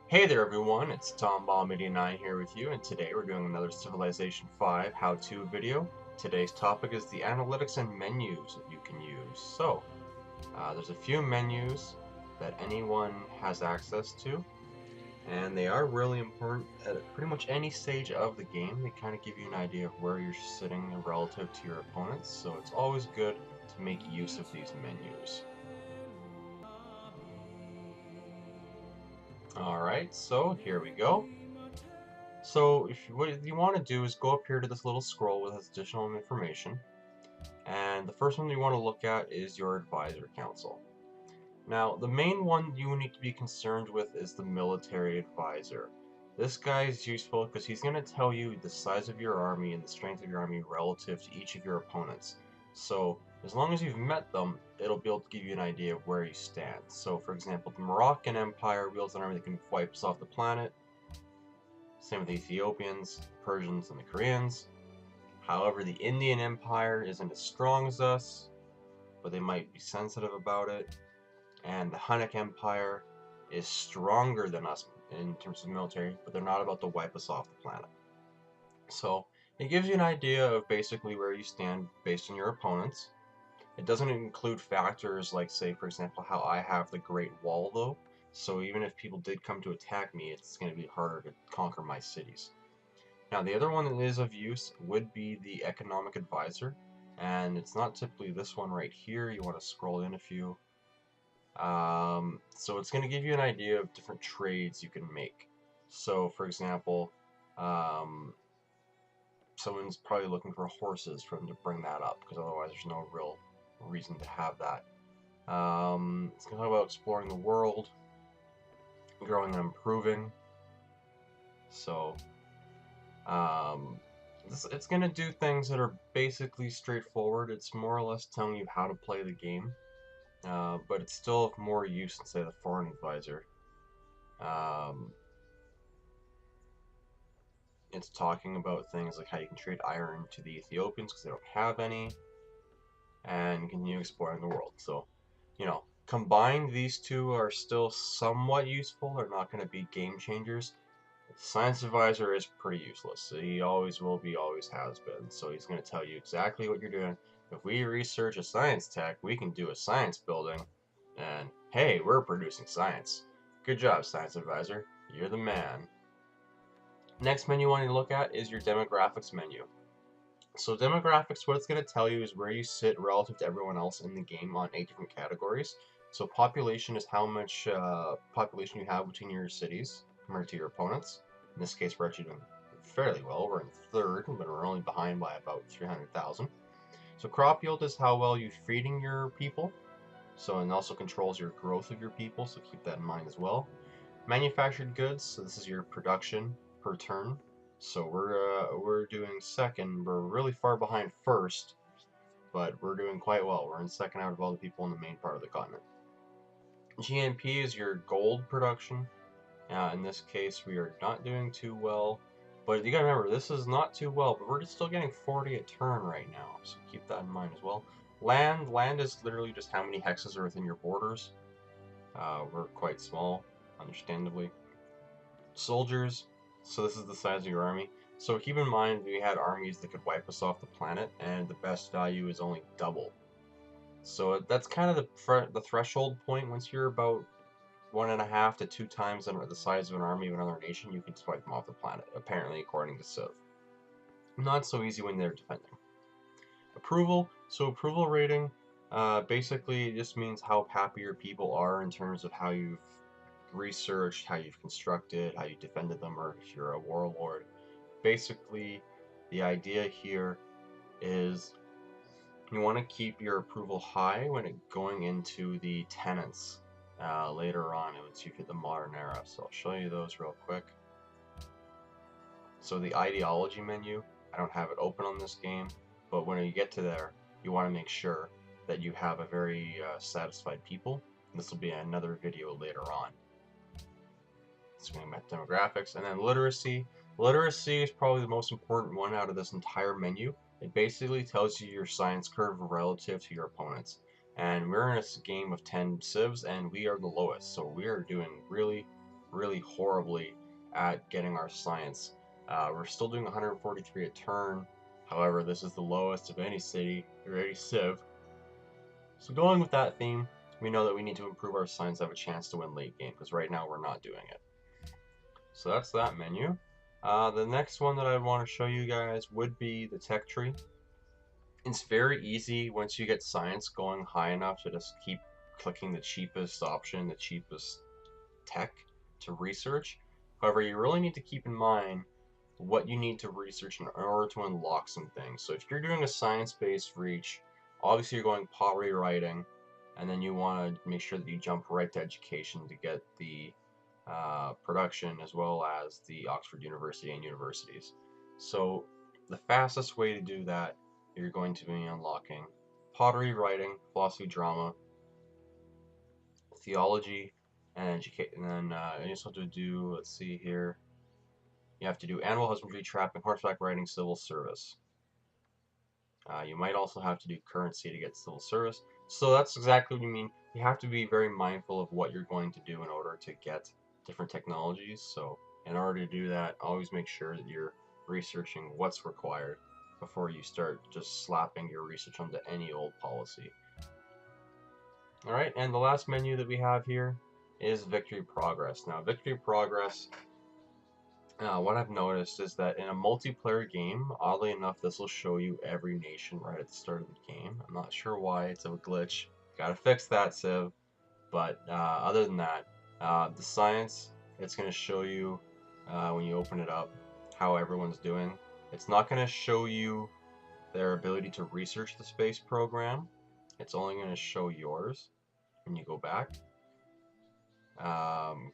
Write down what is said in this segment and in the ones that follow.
Hey there everyone, it's TomBall89 here with you, and today we're doing another Civilization 5 how-to video. Today's topic is the analytics and menus that you can use. There's a few menus that anyone has access to, and they are really important at pretty much any stage of the game. They kind of give you an idea of where you're sitting relative to your opponents, so it's always good to make use of these menus. Alright, so here we go. So what you want to do is go up here to this little scroll with this additional information, and the first one you want to look at is your advisor council. Now, the main one you need to be concerned with is the military advisor. This guy is useful because he's going to tell you the size of your army and the strength of your army relative to each of your opponents. So, as long as you've met them, it'll be able to give you an idea of where you stand. So, for example, the Moroccan Empire wields an army that can wipe us off the planet. Same with the Ethiopians, Persians, and the Koreans. However, the Indian Empire isn't as strong as us, but they might be sensitive about it. And the Hunnic Empire is stronger than us in terms of military, but they're not about to wipe us off the planet. So it gives you an idea of basically where you stand based on your opponents. It doesn't include factors like, say, for example, how I have the Great Wall, though. So even if people did come to attack me, it's going to be harder to conquer my cities. Now, the other one that is of use would be the Economic Advisor, and it's not typically this one right here. You want to scroll in a few. So it's going to give you an idea of different trades you can make. So, for example, um, someone's probably looking for horses for them to bring that up, because otherwise there's no real reason to have that. It's going to talk about exploring the world, growing and improving. So, um, it's going to do things that are basically straightforward. It's more or less telling you how to play the game, but it's still of more use than, say, the Foreign Advisor. Um, it's talking about things like how you can trade iron to the Ethiopians because they don't have any, and continue exploring the world. So, combined, these two are still somewhat useful. They're not going to be game changers. Science Advisor is pretty useless. He always will be, always has been. So he's going to tell you exactly what you're doing. If we research a science tech, we can do a science building, and hey, we're producing science. Good job, Science Advisor. You're the man. Next menu you want to look at is your demographics menu. So demographics, what it's going to tell you is where you sit relative to everyone else in the game on 8 different categories. So population is how much population you have between your cities compared to your opponents. In this case, we're actually doing fairly well. We're in third, but we're only behind by about 300,000. So crop yield is how well you're feeding your people. So, and also controls your growth of your people, so keep that in mind as well. Manufactured goods, so this is your production per turn. So we're doing second. We're really far behind first, but we're doing quite well. We're in second out of all the people in the main part of the continent. GNP is your gold production. In this case, we are not doing too well, but you gotta remember, this is not too well, but we're still getting 40 a turn right now, so keep that in mind as well. Land is literally just how many hexes are within your borders. We're quite small, understandably. Soldiers, so this is the size of your army. So keep in mind we had armies that could wipe us off the planet, and the best value is only double. So that's kind of the threshold point. Once you're about 1.5 to 2 times the size of an army of another nation, you can just wipe them off the planet, apparently according to Civ. Not so easy when they're defending. Approval, so approval rating basically just means how happy your people are in terms of how you've researched, how you've constructed, how you defended them, or if you're a warlord. Basically, the idea here is you want to keep your approval high when going into the tenants later on once you hit the modern era. So I'll show you those real quick. So the ideology menu, I don't have it open on this game, but when you get to there, you want to make sure that you have a very satisfied people. This will be another video later on. Swing back to demographics, and then literacy. Literacy is probably the most important one out of this entire menu. It basically tells you your science curve relative to your opponents. And we're in a game of 10 civs, and we are the lowest, so we are doing really, really horribly at getting our science. We're still doing 143 a turn. However, this is the lowest of any city or any civ. So going with that theme, we know that we need to improve our science to have a chance to win late game, because right now we're not doing it. So that's that menu. The next one that I want to show you guys would be the tech tree. It's very easy once you get science going high enough to just keep clicking the cheapest option, the cheapest tech to research. However, you really need to keep in mind what you need to research in order to unlock some things. So if you're doing a science-based reach, obviously you're going poverty writing, and then you want to make sure that you jump right to education to get the production as well as the Oxford University and universities. So the fastest way to do that, you're going to be unlocking pottery writing, philosophy drama, theology, and educate. And then you also have to do, let's see here, you have to do animal husbandry, trapping, horseback riding, civil service. You might also have to do currency to get civil service. So that's exactly what you mean. You have to be very mindful of what you're going to do in order to get different technologies. So in order to do that, always make sure that you're researching what's required before you start just slapping your research onto any old policy. Alright, and the last menu that we have here is Victory Progress. Now, Victory Progress, what I've noticed is that in a multiplayer game, oddly enough, this will show you every nation right at the start of the game. I'm not sure why, it's a glitch. Gotta fix that, Civ. But other than that, the science, it's going to show you when you open it up how everyone's doing. It's not going to show you their ability to research the space program. It's only going to show yours when you go back.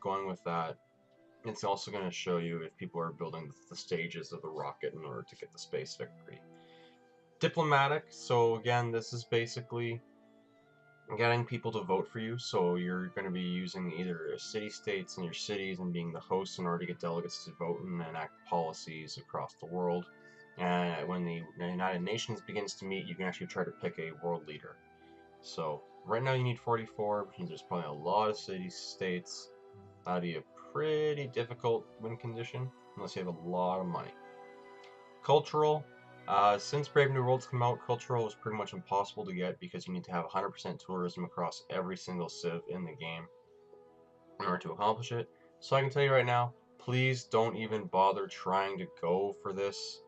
Going with that, it's also going to show you if people are building the stages of the rocket in order to get the space victory. Diplomatic, so again, this is basically getting people to vote for you. So you're going to be using either city-states in your cities and being the host in order to get delegates to vote and enact policies across the world. And when the United Nations begins to meet, you can actually try to pick a world leader. So right now you need 44, which means there's probably a lot of city-states. That'd be a pretty difficult win condition unless you have a lot of money. Cultural. Since Brave New World's come out, cultural is pretty much impossible to get because you need to have 100% tourism across every single civ in the game in order to accomplish it. So I can tell you right now, please don't even bother trying to go for this.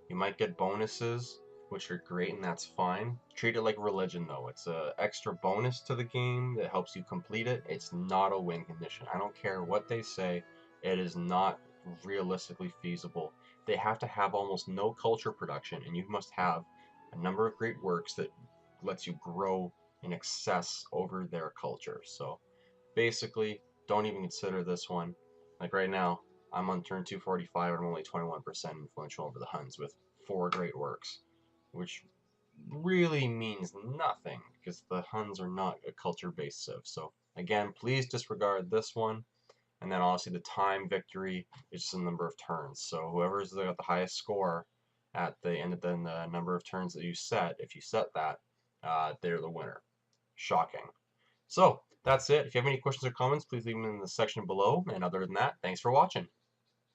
You might get bonuses, which are great and that's fine. Treat it like religion though. It's an extra bonus to the game that helps you complete it. It's not a win condition. I don't care what they say. It is not realistically feasible. They have to have almost no culture production, and you must have a number of great works that lets you grow in excess over their culture. So basically, don't even consider this one. Like right now, I'm on turn 245 and I'm only 21% influential over the Huns with 4 great works, which really means nothing because the Huns are not a culture-based civ. So again, please disregard this one. And then obviously the time victory is just the number of turns. So whoever's got the highest score at the end of the number of turns that you set, if you set that, they're the winner. Shocking. So that's it. If you have any questions or comments, please leave them in the section below. And other than that, thanks for watching.